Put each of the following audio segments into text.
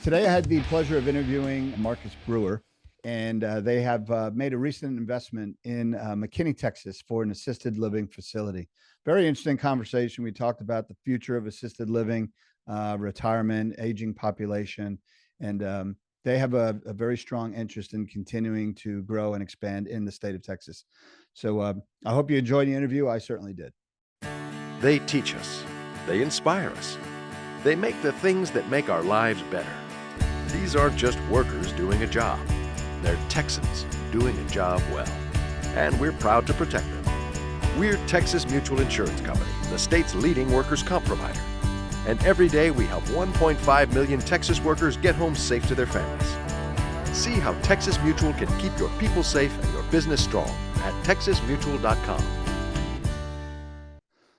Today, I had the pleasure of interviewing Marcus Brewer, and they have made a recent investment in McKinney, Texas, for an assisted living facility. Very interesting conversation. We talked about the future of assisted living, retirement, aging population, and they have a very strong interest in continuing to grow and expand in the state of Texas. So I hope you enjoyed the interview. I certainly did. They teach us. They inspire us. They make the things that make our lives better. These aren't just workers doing a job. They're Texans doing a job well. And we're proud to protect them. We're Texas Mutual Insurance Company, the state's leading workers' comp provider. And every day we help 1.5 million Texas workers get home safe to their families. See how Texas Mutual can keep your people safe and your business strong at texasmutual.com.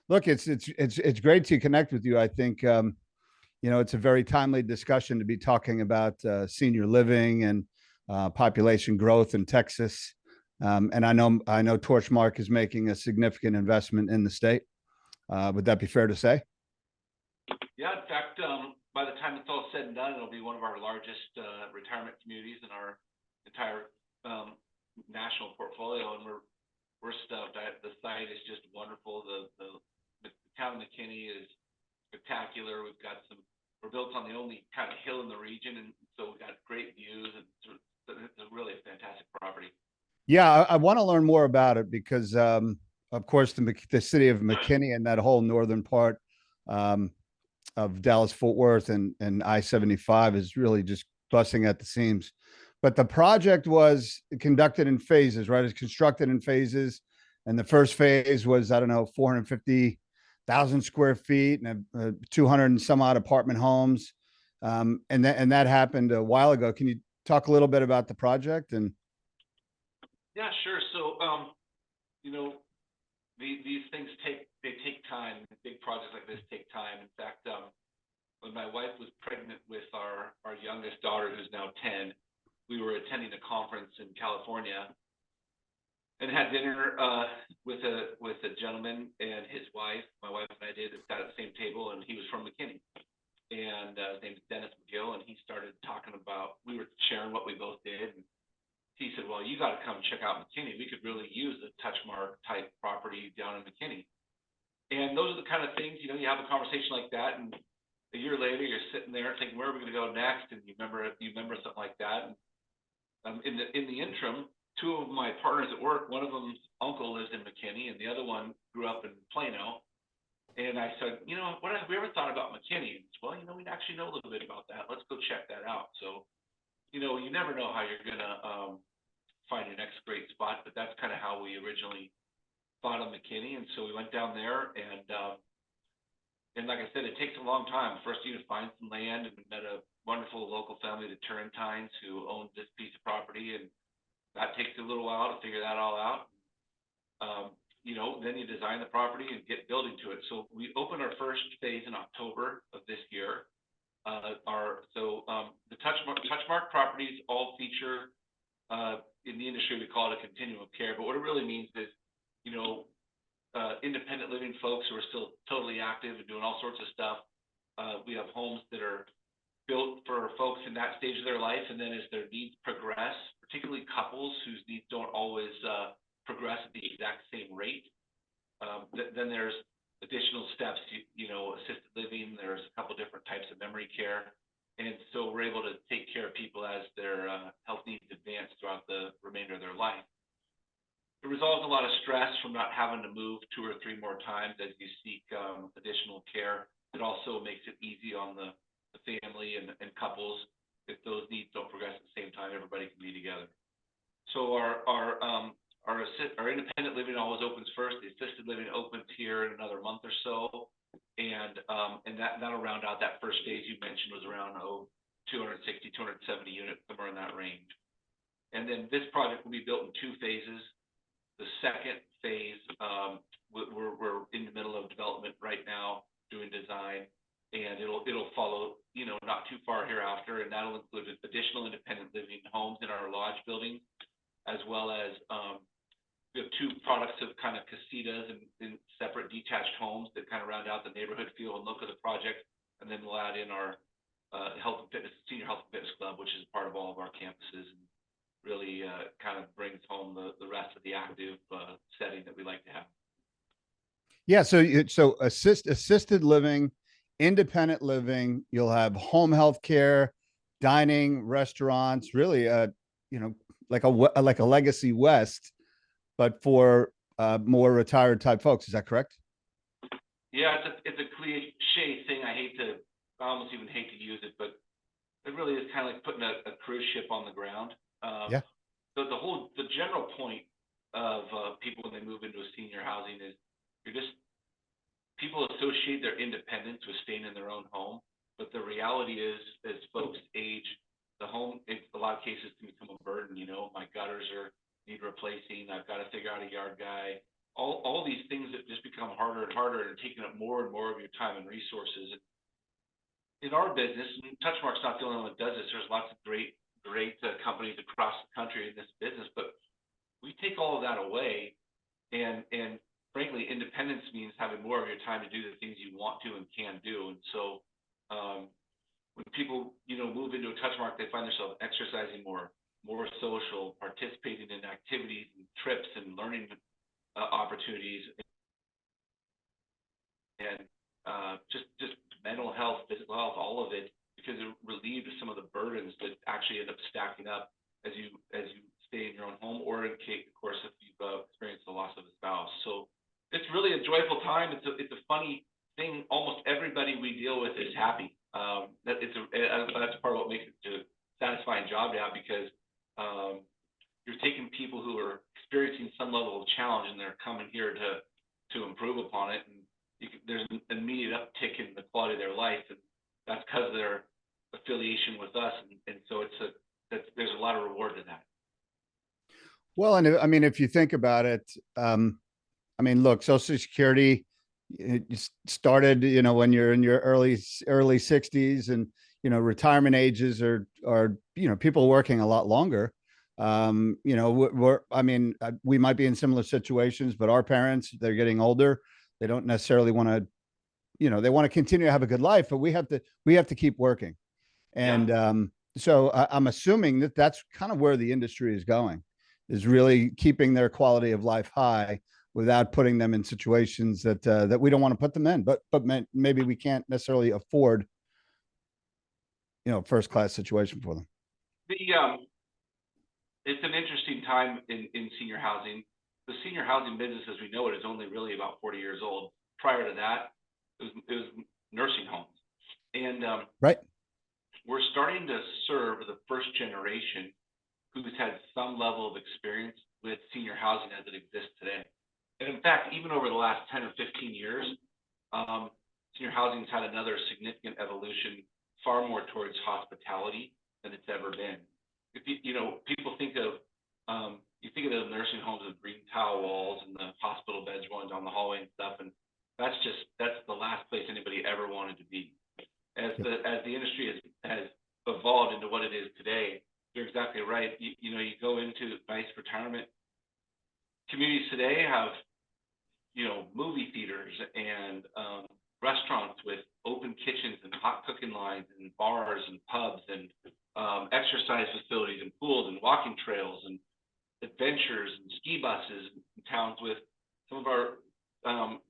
Look, it's great to connect with you. I think it's a very timely discussion to be talking about senior living and population growth in Texas. And I know Torchmark is making a significant investment in the state. Would that be fair to say? Yeah, in fact, by the time it's all said and done, it'll be one of our largest retirement communities in our entire national portfolio, and we're stoked. The site is just wonderful. The town of McKinney is spectacular. We're built on the only kind of hill in the region, and so we've got great views, and it's a really fantastic property. Yeah, I want to learn more about it because, of course, the city of McKinney and that whole northern part of Dallas-Fort Worth and I-75 is really just busting at the seams. But the project was conducted in phases, right? It's constructed in phases. And the first phase was, I don't know, 450,000 square feet and 200 and some odd apartment homes. And that happened a while ago. Can you talk a little bit about the project? And Yeah, sure. So, these things take time. Big projects like this take time. In fact, when my wife was pregnant with our youngest daughter, who's now 10, we were attending a conference in California and had dinner with a gentleman and his wife. My wife and I sat at the same table, and he was from McKinney, and his name is Dennis McGill. And he started talking about, we were sharing what we both did. And he said, well, you got to come check out McKinney. We could really use a Torchmark type property down in McKinney. And those are the kind of things, you have a conversation like that, and a year later you're sitting there thinking, where are we going to go next? And you remember something like that. And in the interim, two of my partners at work, one of them's uncle lives in McKinney, and the other one grew up in Plano. And I said, what have we ever thought about McKinney? And he said, well, we actually know a little bit about that. Let's go check that out. So, you never know how you're gonna find your next great spot, but that's kind of how we originally thought of McKinney. And so we went down there, and like I said, it takes a long time. First, you find some land, and we met a wonderful local family, the Turrentines, who owned this piece of property, and that takes a little while to figure that all out. Then you design the property and get building to it. So we opened our first phase in October of this year. The Torchmark properties all feature, in the industry, we call it a continuum of care, but what it really means is, independent living folks who are still totally active and doing all sorts of stuff. We have homes that are built for folks in that stage of their life, and then as their needs progress, particularly couples whose needs don't always progress at the exact same rate, then there's additional steps, assisted living, there's a couple different types of memory care. And so we're able to take care of people as their health needs advance throughout the remainder of their life. It resolves a lot of stress from not having to move 2 or 3 more times as you seek additional care. It also makes it easy on the family and couples. If those needs don't progress at the same time, everybody can be together. So our independent living always opens first. The assisted living opens here in another month or so. And that'll round out that first phase you mentioned was around 260, 270 units, somewhere in that range. And then this project will be built in 2 phases. The second phase, we're in the middle of development right now, doing design, and it'll follow, not too far hereafter, and that'll include additional independent living homes in our lodge building, as well as we have 2 products of kind of casitas and separate detached homes that kind of round out the neighborhood feel and look of the project. And then we'll add in our health and fitness, senior health and fitness club, which is part of all of our campuses, and really kind of brings home the rest of the active setting that we like to have. Yeah. So assisted living, independent living, you'll have home health care, dining, restaurants, really, you know, like a Legacy West, but for more retired type folks. Is that correct? Yeah, it's a cliche thing. I almost even hate to use it, but it really is kind of like putting a cruise ship on the ground. Yeah. So the general point of people when they move into a senior housing is people associate their independence with staying in their own home, but the reality is, as folks age, the home, in a lot of cases, can become a burden. You know, my gutters need replacing. I've got to figure out a yard guy. All these things that just become harder and harder and taking up more and more of your time and resources. In our business, and Touchmark's not the only one that does this. There's lots of great companies across the country in this business, but we take all of that away, and frankly, independence means having more of your time to do the things you want to and can do. And so, when people, move into a Touchmark, they find themselves exercising more social, participating in activities and trips and learning opportunities, and just mental health, physical health, all of it, because it relieves some of the burdens that actually end up stacking up as you stay in your own home, or in case, of course, if you've experienced the loss of a spouse. So it's really a joyful time. It's a funny thing. Almost everybody we deal with is happy. That's part of what makes it a satisfying job to have, because you're taking people who are experiencing some level of challenge, and they're coming here to improve upon it. And there's an immediate uptick in the quality of their life, and that's because of their affiliation with us. And so there's a lot of reward to that. Well, and I mean, if you think about it, I mean, look, Social Security, it started, when you're in your early 60s, and, retirement ages are, people working a lot longer. We might be in similar situations, but our parents, they're getting older. They don't necessarily want to, they want to continue to have a good life, but we have to keep working. And so I'm assuming that that's kind of where the industry is going, is really keeping their quality of life high without putting them in situations that we don't want to put them in, but maybe we can't necessarily afford, first class situation for them. It's an interesting time in senior housing. The senior housing business, as we know it, is only really about 40 years old. Prior to that, it was nursing homes, and right. We're starting to serve the first generation who's had some level of experience with senior housing as it exists today. And in fact, even over the last 10 or 15 years, senior housing's had another significant evolution, far more towards hospitality than it's ever been. If people think of the nursing homes with green tile walls and the hospital beds rolling down the hallway and stuff, and that's the last place anybody ever wanted to be. As the industry has evolved into what it is today, you're exactly right. You go into nice retirement communities today, have movie theaters and restaurants with open kitchens and hot cooking lines and bars and pubs and exercise facilities and pools and walking trails and adventures and ski buses in towns. With some of our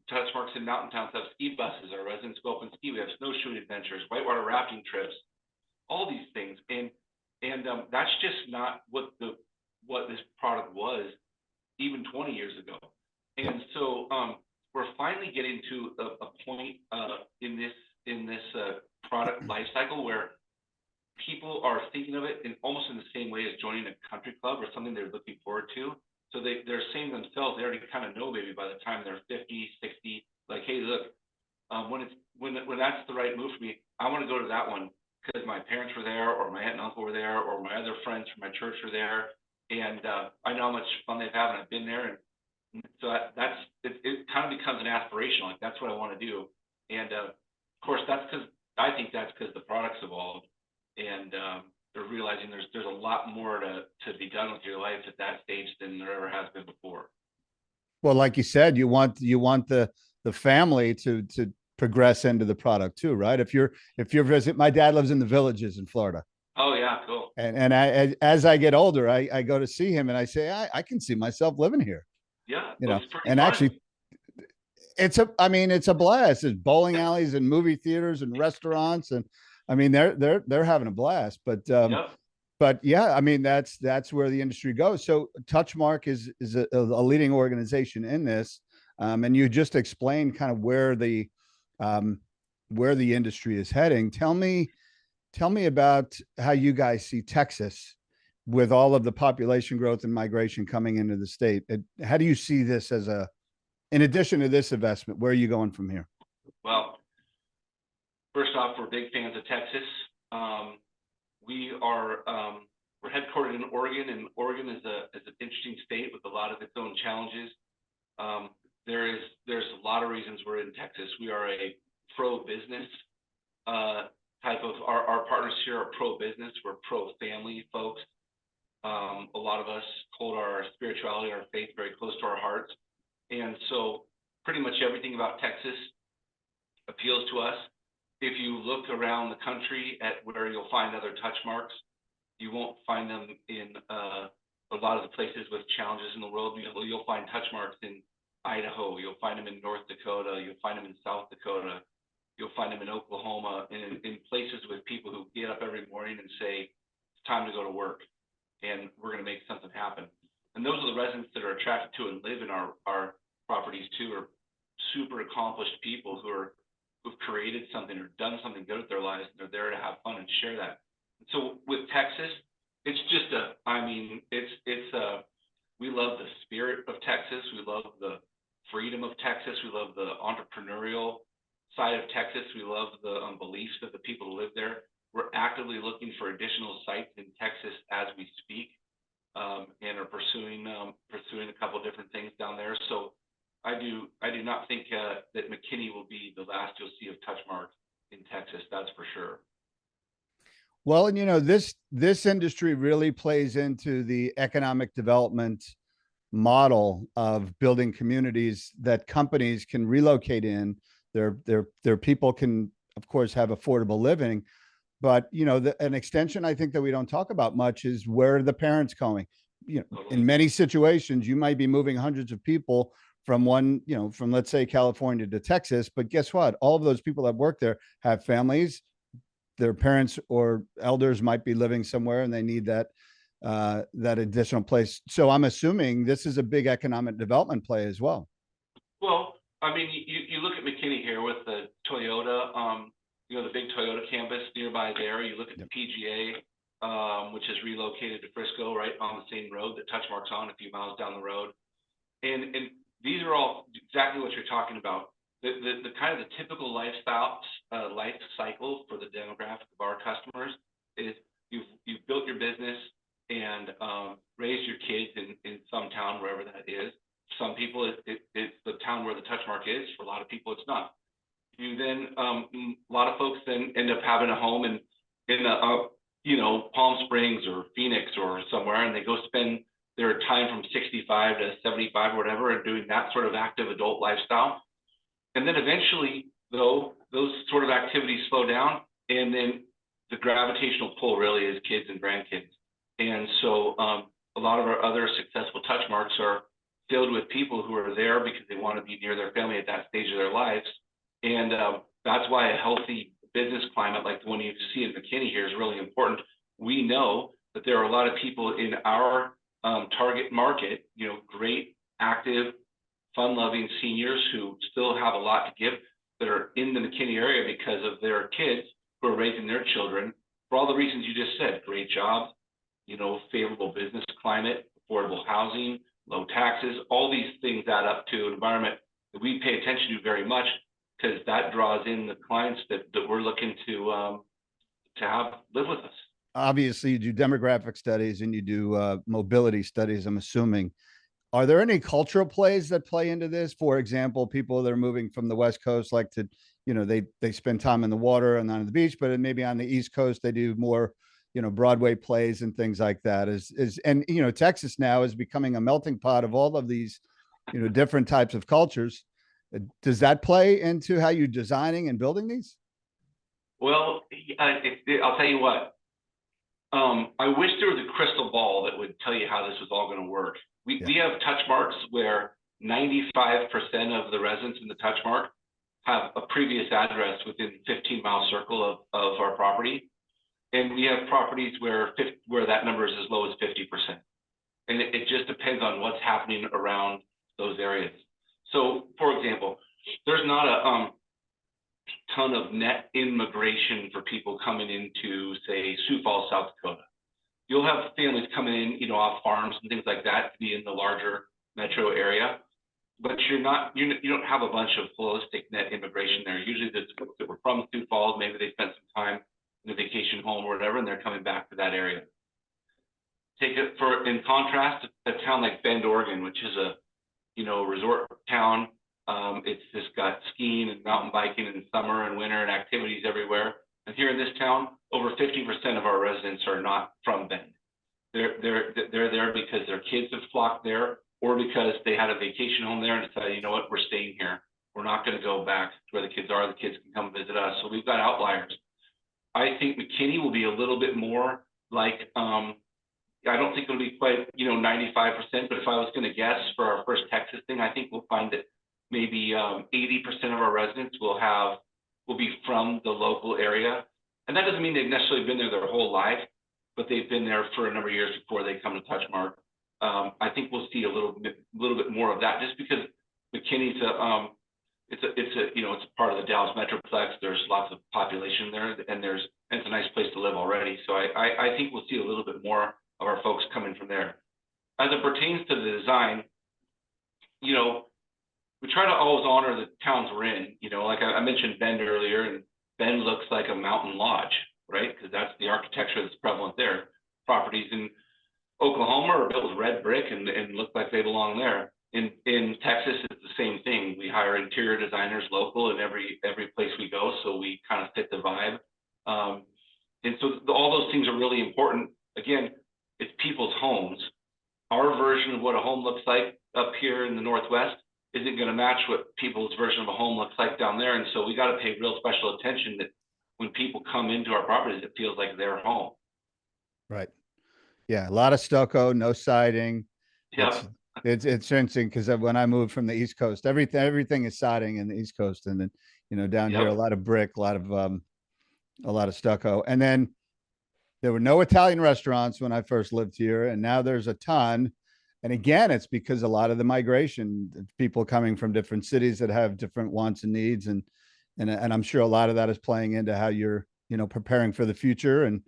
Touchmarks in mountain towns have ski buses. Our residents go up and ski. We have snowshoeing adventures, whitewater rafting trips, all these things. And that's just not what this product was even 20 years ago. And so we're finally getting to a point in this product life cycle where people are thinking of it almost in the same way as joining a country club or something they're looking forward to. So they're saying themselves, they already kind of know maybe by the time they're 50, 60, like, hey, look, when that's the right move for me, I want to go to that one because my parents were there, or my aunt and uncle were there, or my other friends from my church were there, and I know how much fun they've had, and I've been there. And so it kind of becomes an aspiration, like that's what I want to do. And of course, I think that's because the product's evolved, and they're realizing there's a lot more to be done with your life at that stage than there ever has been before. Well, like you said, you want the family to progress into the product too, right? If you're visit, my dad lives in the Villages in Florida. Oh, yeah, cool. And as I get older, I go to see him and I say, I can see myself living here, Yeah, you know, looks pretty and fun. actually I mean, it's a blast. It's bowling alleys and movie theaters and restaurants. And I mean, they're having a blast, Yep. but yeah, I mean, that's where the industry goes. So Touchmark is a leading organization in this. And you just explained kind of um, where the industry is heading. Tell me about how you guys see Texas with all of the population growth and migration coming into the state. How do you see this as in addition to this investment, where are you going from here? Well, first off, we're big fans of Texas. We are we're headquartered in Oregon, and Oregon is an interesting state with a lot of its own challenges. There's a lot of reasons we're in Texas. We are a pro-business type of our partners here are pro-business. We're pro-family folks. A lot of us hold our spirituality, our faith very close to our hearts, and so pretty much everything about Texas appeals to us. If you look around the country at where you'll find other touch marks, you won't find them in a lot of the places with challenges in the world. You'll find touch marks in Idaho. You'll find them in North Dakota. You'll find them in South Dakota. You'll find them in Oklahoma, and in places with people who get up every morning and say, it's time to go to work, and we're going to make something happen. And those are the residents that are attracted to and live in our properties too, are super accomplished people who've created something or done something good with their lives, and they're there to have fun and share that. And so with Texas, it's just we love the spirit of Texas. We love the freedom of Texas. We love the entrepreneurial side of Texas. We love the beliefs of the people who live there. We're actively looking for additional sites in Texas as we speak, and are pursuing a couple of different things down there. So I do not think that McKinney will be the last you'll see of Touchmark in Texas. That's for sure. Well, and this industry really plays into the economic development model of building communities that companies can relocate in. Their people can, of course, have affordable living. But an extension I think that we don't talk about much is where are the parents going? In many situations, you might be moving hundreds of people from from let's say California to Texas, but guess what? All of those people that work there have families. Their parents or elders might be living somewhere, and they need that additional place. So I'm assuming this is a big economic development play as well. Well, I mean, you look at McKinney here with the Toyota, the big Toyota campus nearby there. You look at the PGA, which is relocated to Frisco, right on the same road that Touchmark's on, a few miles down the road. And these are all exactly what you're talking about. The kind of the typical life cycle for the demographic of our customers is you've built your business and raised your kids in some town, wherever that is. Some people, it's the town where the Touchmark is. For a lot of people, it's not. You then, a lot of folks then end up having a home in Palm Springs or Phoenix or somewhere, and they go spend their time from 65 to 75 or whatever and doing that sort of active adult lifestyle. And then eventually, though, those sort of activities slow down, and then the gravitational pull really is kids and grandkids. And so a lot of our other successful touch marks are filled with people who are there because they want to be near their family at that stage of their lives. And that's why a healthy business climate like the one you see in McKinney here is really important. We know that there are a lot of people in our target market, great, active, fun-loving seniors who still have a lot to give that are in the McKinney area because of their kids who are raising their children for all the reasons you just said: great jobs, favorable business climate, affordable housing, low taxes. All these things add up to an environment that we pay attention to very much, because that draws in the clients that we're looking to have live with us. Obviously, you do demographic studies and you do mobility studies, I'm assuming. Are there any cultural plays that play into this? For example, people that are moving from the West Coast like to, they spend time in the water and on the beach, but maybe on the East Coast, they do more, Broadway plays and things like that. And Texas now is becoming a melting pot of all of these, different types of cultures. Does that play into how you're designing and building these? Well, I'll tell you what. I wish there was a crystal ball that would tell you how this was all going to work. Yeah. We have touch marks where 95% of the residents in the touch mark have a previous address within 15-mile circle of our property. And we have properties where that number is as low as 50%. And it just depends on what's happening around those areas. So, for example, there's not a ton of net immigration for people coming into, say, Sioux Falls, South Dakota. You'll have families coming in, you know, off farms and things like that to be in the larger metro area, but you don't have a bunch of holistic net immigration there. Usually the folks that were from Sioux Falls, maybe they spent some time in a vacation home or whatever, and they're coming back to that area. Take it for, in contrast, a town like Bend, Oregon, which is a, you know, resort town. It's just got skiing and mountain biking in summer and winter and activities everywhere. And here in this town, over 50% of our residents are not from Bend. They're there because their kids have flocked there, or because they had a vacation home there and decided, you know what, we're staying here. We're not going to go back to where the kids are. The kids can come visit us. So we've got outliers. I think McKinney will be a little bit more like, I don't think it'll be quite, you know, 95%, but if I was going to guess for our first Texas thing, I think we'll find that maybe 80% of our residents will be from the local area. And that doesn't mean they've necessarily been there their whole life, but they've been there for a number of years before they come to Touchmark. I think we'll see a little bit more of that, just because McKinney's it's a part of the Dallas Metroplex. There's lots of population there, and it's a nice place to live already. So I think we'll see a little bit more of our folks coming from there. As it pertains to the design, you know, we try to always honor the towns we're in. You know, like I mentioned Bend earlier, and Bend looks like a mountain lodge, right? Because that's the architecture that's prevalent there. Properties in Oklahoma are built with red brick and look like they belong there. In Texas, it's the same thing. We hire interior designers local in every place we go, so we kind of fit the vibe. And so all those things are really important. Again, it's people's homes. Our version of what a home looks like up here in the Northwest isn't going to match what people's version of a home looks like down there. And so we got to pay real special attention that when people come into our properties, it feels like their home. Right. Yeah. A lot of stucco, no siding. Yeah. It's interesting because when I moved from the East Coast, everything is siding in the East Coast, and then, you know, down here, a lot of brick, a lot of stucco. And then there were no Italian restaurants when I first lived here, and now there's a ton. And again, it's because a lot of the migration, people coming from different cities that have different wants and needs, and I'm sure a lot of that is playing into how you're, you know, preparing for the future and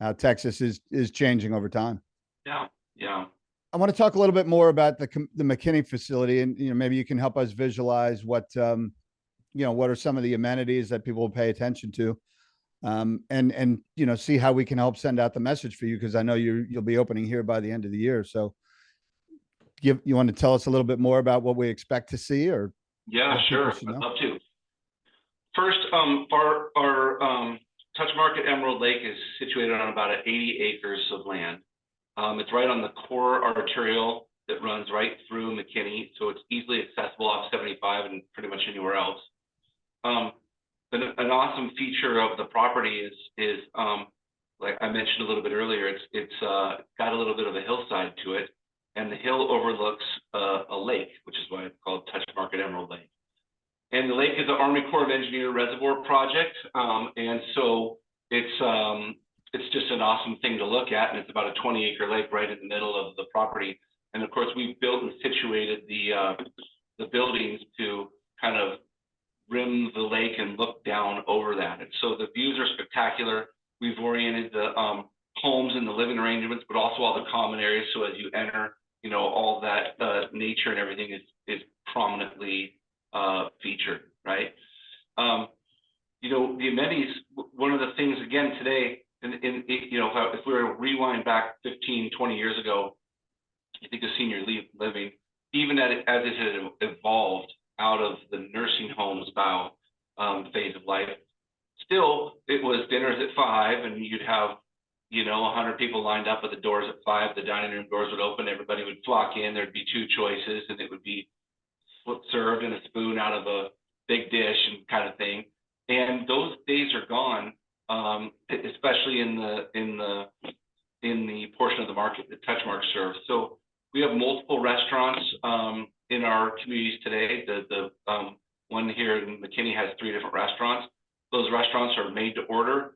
how Texas is changing over time. Yeah, yeah. I want to talk a little bit more about the McKinney facility, and, you know, maybe you can help us visualize what what are some of the amenities that people will pay attention to, and you know, see how we can help send out the message for you, because I know you'll be opening here by the end of the year. So you want to tell us a little bit more about what we expect to see? Or yeah, sure, I'd love to. First, our Touchmark at Emerald Lake is situated on about 80 acres of land. It's right on the core arterial that runs right through McKinney, so it's easily accessible off 75 and pretty much anywhere else. An awesome feature of the property is like I mentioned a little bit earlier, it's got a little bit of a hillside to it, and the hill overlooks a lake, which is why it's called Touchmark at Emerald Lake. And the lake is an Army Corps of Engineers reservoir project, and so it's just an awesome thing to look at, and it's about a 20-acre lake right in the middle of the property. And of course, we've built and situated the buildings to kind of rim the lake and look down over that. And so the views are spectacular. We've oriented the homes and the living arrangements, but also all the common areas. So as you enter, you know, all that nature and everything is prominently featured, right? You know, the amenities, one of the things, again, today, you know, if we were to rewind back 15, 20 years ago, I think of senior living, even as it had evolved out of the nursing home style phase of life, still it was dinners at 5, and you'd have, you know, 100 people lined up at the doors at 5. The dining room doors would open, everybody would flock in. There'd be 2 choices, and it would be served in a spoon out of a big dish and kind of thing. And those days are gone, especially in the portion of the market that Touchmark serves. So we have multiple restaurants in our communities today. The one here in McKinney has 3 different restaurants. Those restaurants are made to order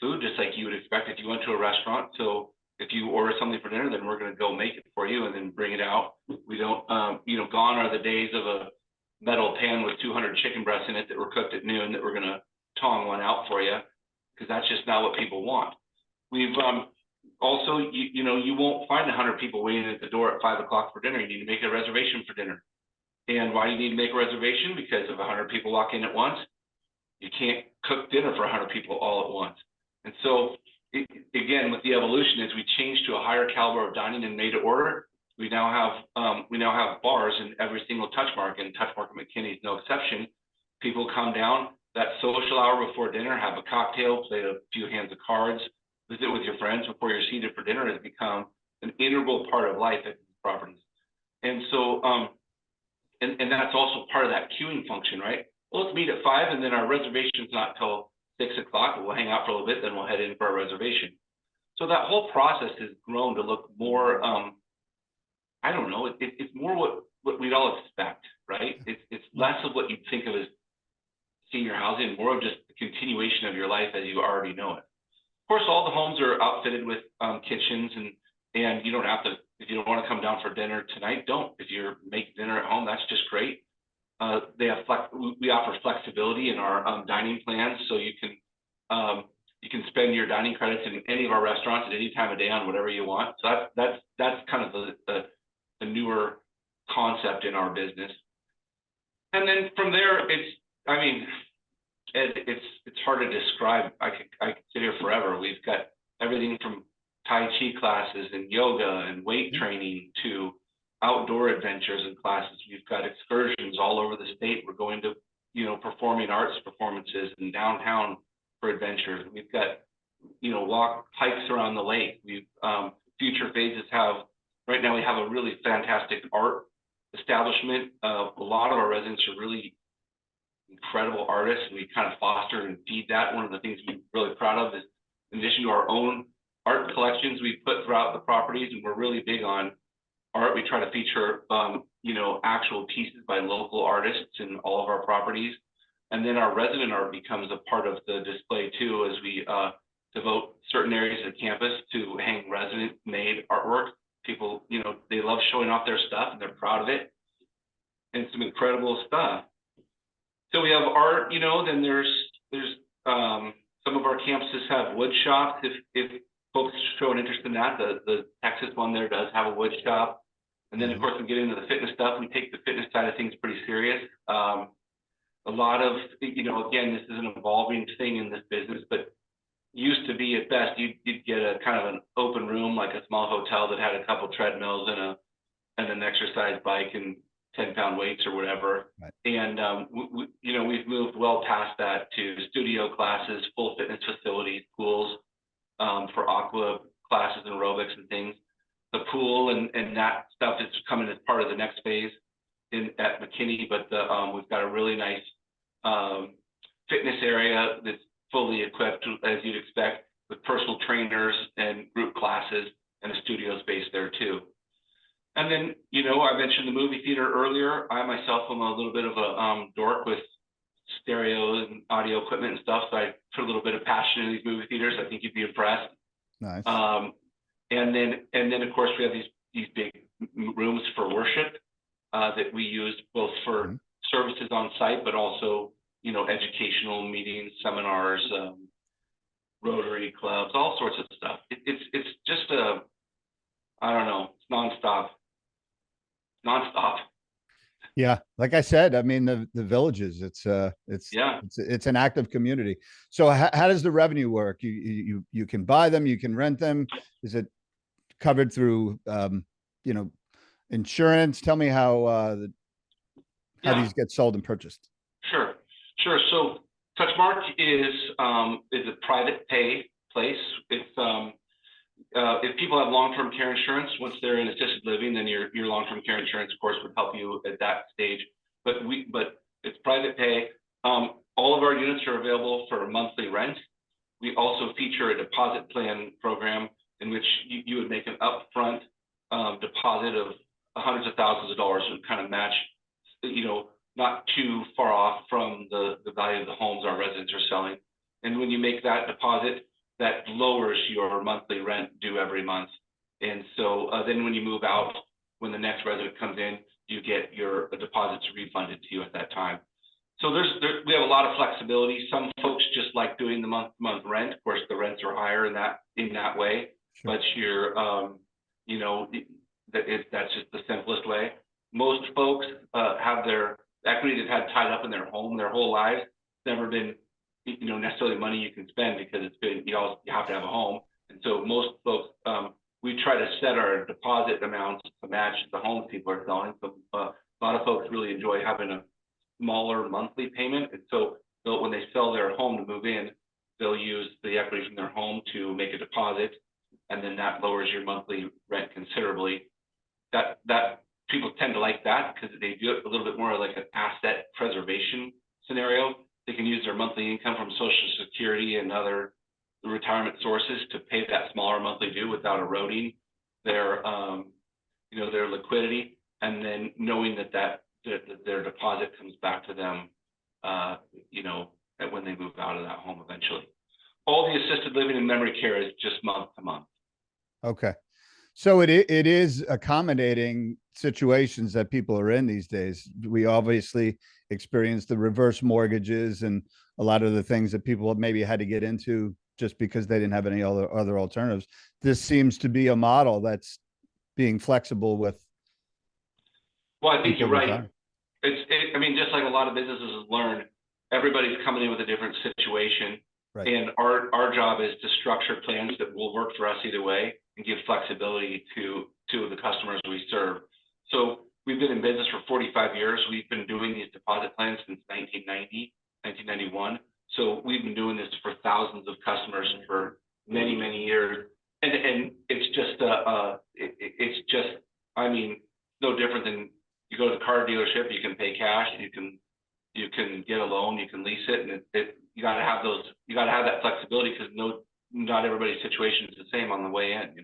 food, just like you would expect if you went to a restaurant. So if you order something for dinner, then we're going to go make it for you and then bring it out. We don't, gone are the days of a metal pan with 200 chicken breasts in it that were cooked at noon that we're going to tong one out for you, because that's just not what people want. We've also, you won't find 100 people waiting at the door at 5 o'clock for dinner. You need to make a reservation for dinner. And why do you need to make a reservation? Because if 100 people walk in at once, you can't cook dinner for 100 people all at once. And so, again, with the evolution, as we change to a higher caliber of dining and made to order, we now have bars in every single Touchmark, and Touchmark and McKinney is no exception. People come down that social hour before dinner, have a cocktail, play a few hands of cards, visit with your friends before you're seated for dinner. Has become an integral part of life at these properties. And so, and that's also part of that queuing function, right? Well, let's meet at 5, and then our reservation's not till 6 o'clock. We'll hang out for a little bit, then we'll head in for our reservation. So that whole process has grown to look more, I don't know, it's more what we'd all expect, right? It's less of what you'd think of as senior housing, more of just the continuation of your life as you already know it. Of course, all the homes are outfitted with kitchens, and you don't have to, if you don't want to come down for dinner tonight, don't. If you're making dinner at home, that's just great. We offer flexibility in our dining plans, so you can spend your dining credits in any of our restaurants at any time of day on whatever you want. So that's kind of the newer concept in our business. And then from there, it's hard to describe. I could sit here forever. We've got everything from Tai Chi classes and yoga and weight training to outdoor adventures and classes. We've got excursions all over the state. We're going to, performing arts performances in downtown for adventures. We've got, hikes around the lake. We've future phases right now we have a really fantastic art establishment. A lot of our residents are really incredible artists, and we kind of foster and feed that. One of the things we're really proud of is, in addition to our own art collections we put throughout the properties, and we're really big on art. We try to feature, actual pieces by local artists in all of our properties. And then our resident art becomes a part of the display too, as we devote certain areas of campus to hang resident-made artwork. People, they love showing off their stuff and they're proud of it. And some incredible stuff. So we have art, then there's some of our campuses have wood shops. If folks show an interest in that, the Texas one there does have a wood shop. And then of course we get into the fitness stuff. We take the fitness side of things pretty serious. A lot of, again, this is an evolving thing in this business, but used to be at best, you'd get a kind of an open room, like a small hotel that had a couple treadmills and an exercise bike and 10-pound weights or whatever. Right. And, we've moved well past that to studio classes, full fitness facilities, pools for aqua classes and aerobics and things. The pool and that stuff is coming as part of the next phase at McKinney, but we've got a really nice fitness area that's fully equipped, as you'd expect, with personal trainers and group classes and a studio space there too. And then, I mentioned the movie theater earlier. I myself am a little bit of a dork with stereo and audio equipment and stuff, so I put a little bit of passion in these movie theaters. I think you'd be impressed. Nice. And then of course we have these big rooms for worship that we use both for services on site, but also educational meetings, seminars, Rotary clubs, all sorts of stuff. It's just I don't know, it's nonstop. Yeah, like I said, I mean the villages. It's an active community. So how does the revenue work? You can buy them, you can rent them. Is it covered through insurance? Tell me how these get sold and purchased. Sure. So Touchmark is a private pay place. It's if people have long-term care insurance, once they're in assisted living, then your long-term care insurance, of course, would help you at that stage. But it's private pay. All of our units are available for monthly rent. We also feature a deposit plan program in which you would make an upfront deposit of hundreds of thousands of dollars and kind of match, not too far off from the value of the homes our residents are selling. And when you make that deposit, that lowers your monthly rent due every month. And so then when you move out, when the next resident comes in, you get your deposits refunded to you at that time. So we have a lot of flexibility. Some folks just like doing the month rent. Of course, the rents are higher in that way, Sure. but that's just the simplest way. Most folks have their equity they've had tied up in their home their whole lives. It's never been, necessarily money you can spend because it's been, you have to have a home. And so most folks, we try to set our deposit amounts to match the homes people are selling. So a lot of folks really enjoy having a smaller monthly payment. And so when they sell their home to move in, they'll use the equity from their home to make a deposit. And then that lowers your monthly rent considerably. That people tend to like that because they do it a little bit more like an asset preservation scenario. They can use their monthly income from Social Security and other retirement sources to pay that smaller monthly due without eroding their liquidity, and then knowing that their deposit comes back to them, when they move out of that home eventually. All the assisted living and memory care is just month to month. Okay. So it is accommodating situations that people are in these days. We obviously experienced the reverse mortgages and a lot of the things that people maybe had to get into just because they didn't have any other alternatives. This seems to be a model that's being flexible with. Well, I think you're right. Design. Just like a lot of businesses have learned, everybody's coming in with a different situation. Right. And our job is to structure plans that will work for us either way and give flexibility to the customers we serve. So we've been in business for 45 years. We've been doing these deposit plans since 1991. So we've been doing this for thousands of customers for many, many years. And it's just, no different than you go to the car dealership, you can pay cash, you can get a loan, you can lease it, and you got to have that flexibility because not everybody's situation is the same on the way in,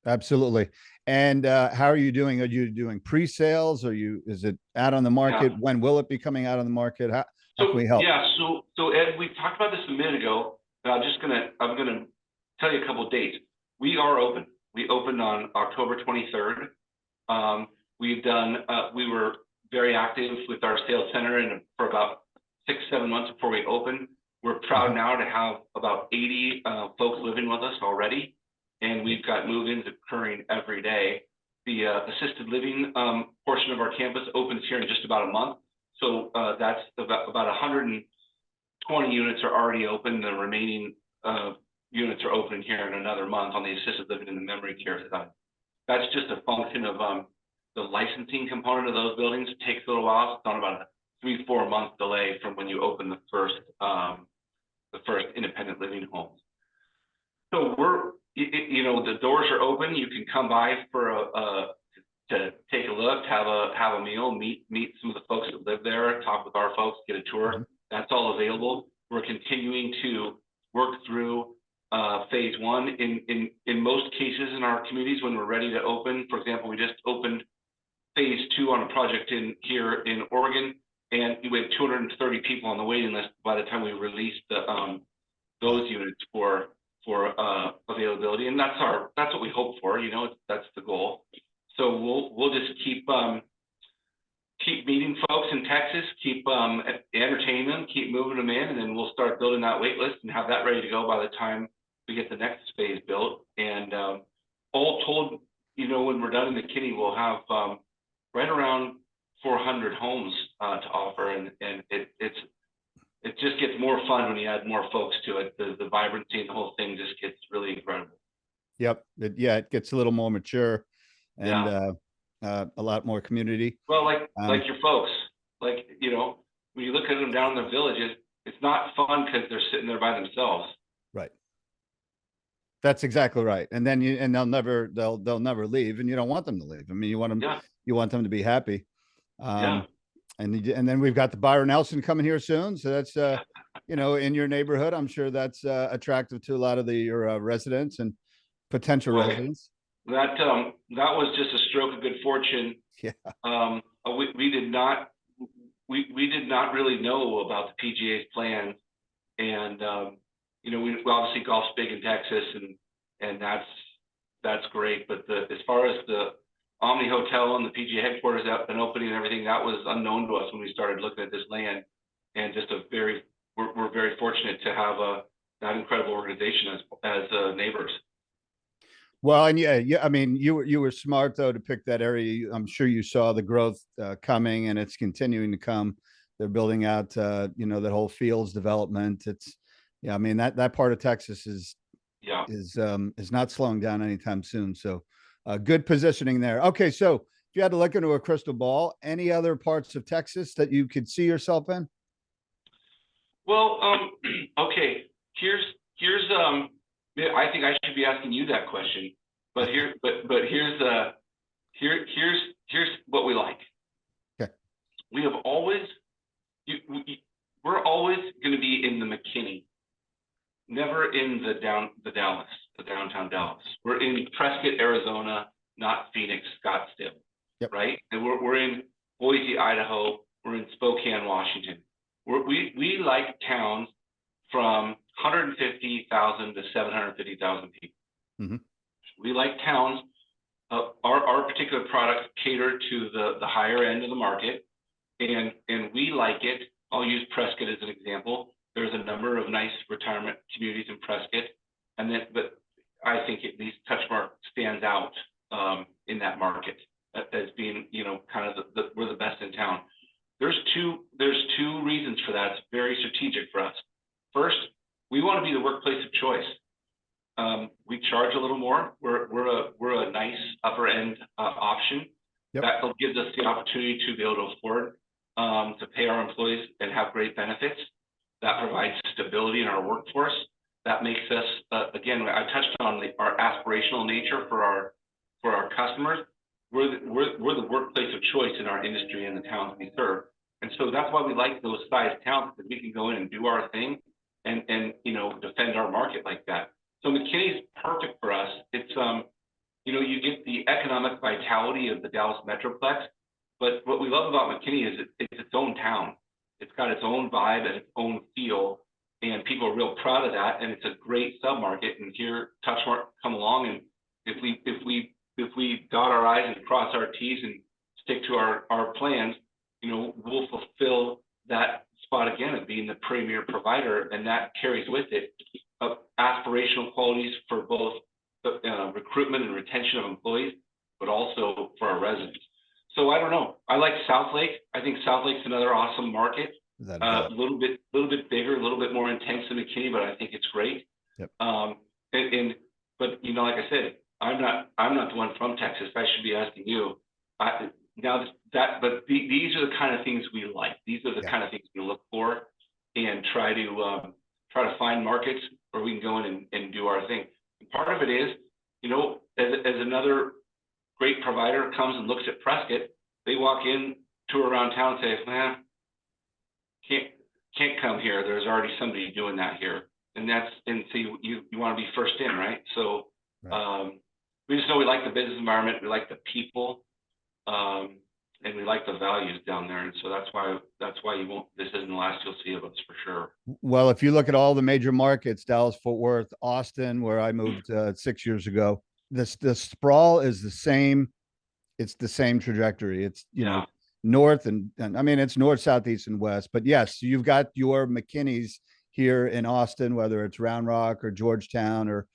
Absolutely. And how are you doing? Are you doing pre-sales? Is it out on the market? Yeah. When will it be coming out on the market? How can we help? Yeah, so Ed, we talked about this a minute ago, but I'm gonna tell you a couple of dates. We are open. We opened on October 23rd. We were very active with our sales center and for about 6-7 months before we opened. We're proud now to have about 80 folks living with us already, and we've got move-ins occurring every day. The assisted living portion of our campus opens here in just about a month. So that's about 120 units are already open. The remaining units are opening here in another month on the assisted living and the memory care side. That's just a function of the licensing component of those buildings. It takes a little while. It's on about a 3-4 month delay from when you open the first independent living homes. So the doors are open. You can come by to take a look, have a meal, meet some of the folks that live there, talk with our folks, get a tour. That's all available. We're continuing to work through phase 1 in most cases in our communities when we're ready to open. For example, we just opened phase 2 on a project here in Oregon, and we had 230 people on the waiting list by the time we released those units for availability, and that's what we hope for. That's the goal. So we'll just keep meeting folks in Texas, keep entertaining them, keep moving them in, and then we'll start building that wait list and have that ready to go by the time we get the next phase built. And all told, when we're done in McKinney, we'll have right around 400 homes to offer, and it just gets more fun when you add more folks to it. The vibrancy and the whole thing just gets really incredible. Yep. It gets a little more mature and a lot more community. Well, like your folks, when you look at them down in the villages, it's not fun because they're sitting there by themselves. Right. That's exactly right. And then they'll never leave, and you don't want them to leave. I mean, Yeah, you want them to be happy. yeah, Um, and then we've got the Byron Nelson coming here soon. So that's, in your neighborhood. I'm sure that's attractive to a lot of your residents and potential boy, residents. that was just a stroke of good fortune. Yeah. We did not, we did not really know about the PGA's plans. And, we obviously golf's big in Texas, and that's great. But as far as the Omni Hotel and the PGA headquarters up and opening and everything, that was unknown to us when we started looking at this land. And just we're very fortunate to have that incredible organization as neighbors. Well, and yeah. I mean, you were smart though to pick that area. I'm sure you saw the growth coming, and it's continuing to come. They're building out, that whole fields development. Yeah. I mean, that part of Texas Yeah. is not slowing down anytime soon. So, good positioning there. Okay, so if you had to look into a crystal ball, any other parts of Texas that you could see yourself in? Well, okay. Here's yeah, I think I should be asking you that question, but here's what we like. Okay. We have always we're always going to be in the McKinney, never in the downtown Dallas. We're in Prescott, Arizona, not Phoenix, Scottsdale. Yep. Right? And we're in Boise, Idaho. We're in Spokane, Washington. We like towns from 150,000 to 750,000 people. Mm-hmm. We like towns. Our particular products cater to the higher end of the market, and we like it. I'll use Prescott as an example. There's a number of nice retirement communities in Prescott, but I think at least Touchmark stands out in that market as being, kind of we're the best in town. There's two reasons for that. It's very strategic for us. First, we want to be the workplace of choice. We charge a little more. We're a nice upper end option. Yep. That gives us the opportunity to be able to afford to pay our employees and have great benefits. That provides stability in our workforce. That makes us, again, I touched on our aspirational nature for our customers. We're the workplace of choice in our industry and the towns we serve. And so that's why we like those size towns, because we can go in and do our thing and defend our market like that. So McKinney's perfect for us. It's you get the economic vitality of the Dallas Metroplex, but what we love about McKinney is it's its own town. It's got its own vibe and its own feel, and people are real proud of that. And it's a great submarket. And here, Touchmark come along, and if we dot our I's and cross our T's and stick to our plans, we'll fulfill that spot again of being the premier provider, and that carries with it aspirational qualities for both recruitment and retention of employees, but also for our residents. So I don't know. I like Southlake. I think Southlake's another awesome market. A little bit bigger, a little bit more intense than McKinney, but I think it's great. Yep. But like I said, I'm not the one from Texas. I should be asking you. These are the kind of things we like. These are the kind of things we look for, and try to find markets where we can go in and do our thing. And part of it is, as another great provider comes and looks at Prescott, they walk in, tour around town, and say, can't come here. There's already somebody doing that here, and so you want to be first in, right? So right. We just know we like the business environment, we like the people, and we like the values down there, and so that's why this isn't the last you'll see of us for sure. Well, if you look at all the major markets, Dallas, Fort Worth, Austin, where I moved 6 years ago, the sprawl is the same. It's the same trajectory. It's north and I mean it's north, south, east, and west. But yes, you've got your McKinneys here in Austin, whether it's Round Rock or Georgetown or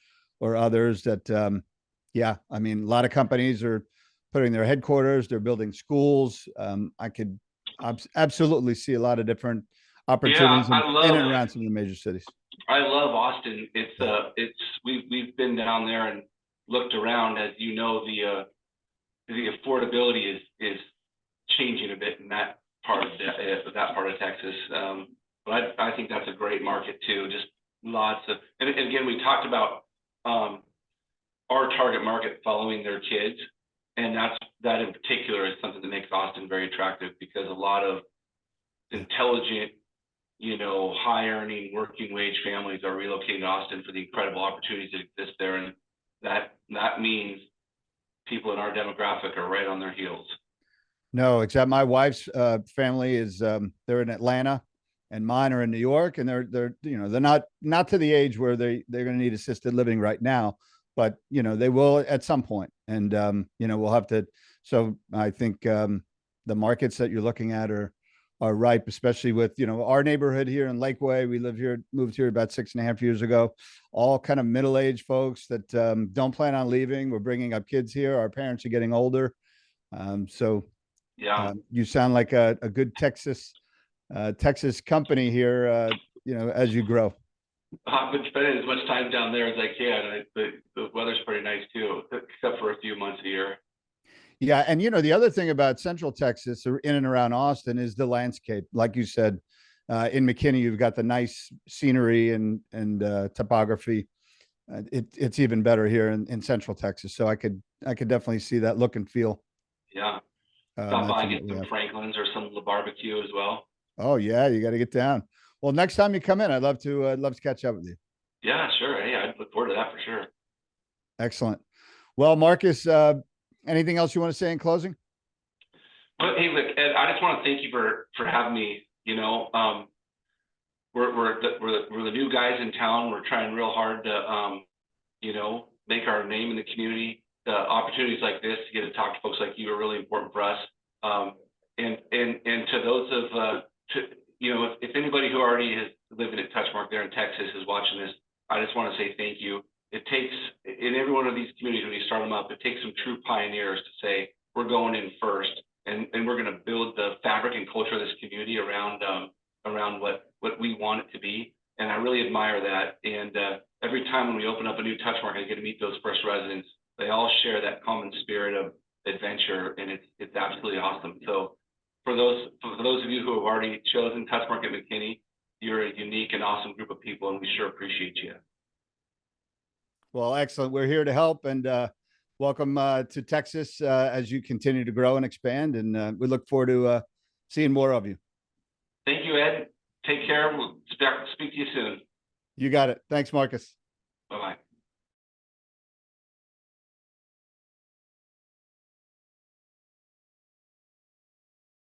others that I mean a lot of companies are putting their headquarters, they're building schools. I could absolutely see a lot of different opportunities in and around some of the major cities. I love Austin. We've been down there and looked around. As you know, the affordability is changing a bit in that part of Texas. But I think that's a great market too. Just lots of, and again, we talked about our target market following their kids. And that in particular is something that makes Austin very attractive, because a lot of intelligent, high earning working wage families are relocating to Austin for the incredible opportunities that exist there. And that means people in our demographic are right on their heels. No, except my wife's family is they're in Atlanta, and mine are in New York, and they're not to the age where they're going to need assisted living right now, but they will at some point, and we'll have to. So I think the markets that you're looking at are ripe, especially with our neighborhood here in Lakeway. We moved here about 6.5 years ago. All kind of middle-aged folks that don't plan on leaving. We're bringing up kids here. Our parents are getting older, so. Yeah. You sound like a good Texas company here, as you grow. I've been spending as much time down there as I can. The weather's pretty nice too, except for a few months a year. Yeah. And, the other thing about Central Texas or in and around Austin is the landscape. Like you said, in McKinney, you've got the nice scenery and topography. It's even better here in Central Texas. So I could definitely see that look and feel. Yeah. Stop by and get some Franklin's or some barbecue as well. Oh yeah, you got to get down. Well, next time you come in, I'd love to catch up with you. Yeah, sure. Hey, I'd look forward to that for sure. Excellent. Well, Marcus, anything else you want to say in closing? Well, hey, look, Ed, I just want to thank you for having me. We're the new guys in town. We're trying real hard to make our name in the community. The opportunities like this to get to talk to folks like you are really important for us. And to those if anybody who already has lived at Touchmark there in Texas is watching this, I just want to say thank you. It takes, in every one of these communities, when you start them up, it takes some true pioneers to say, we're going in first, and we're going to build the fabric and culture of this community around what we want it to be. And I really admire that. And every time when we open up a new Touchmark, I get to meet those first residents. They all share that common spirit of adventure, and it's absolutely awesome. So for those of you who have already chosen Touchmark at McKinney, you're a unique and awesome group of people, and we sure appreciate you. Well, excellent. We're here to help, and welcome to Texas as you continue to grow and expand. And we look forward to seeing more of you. Thank you, Ed. Take care. We'll speak to you soon. You got it. Thanks, Marcus.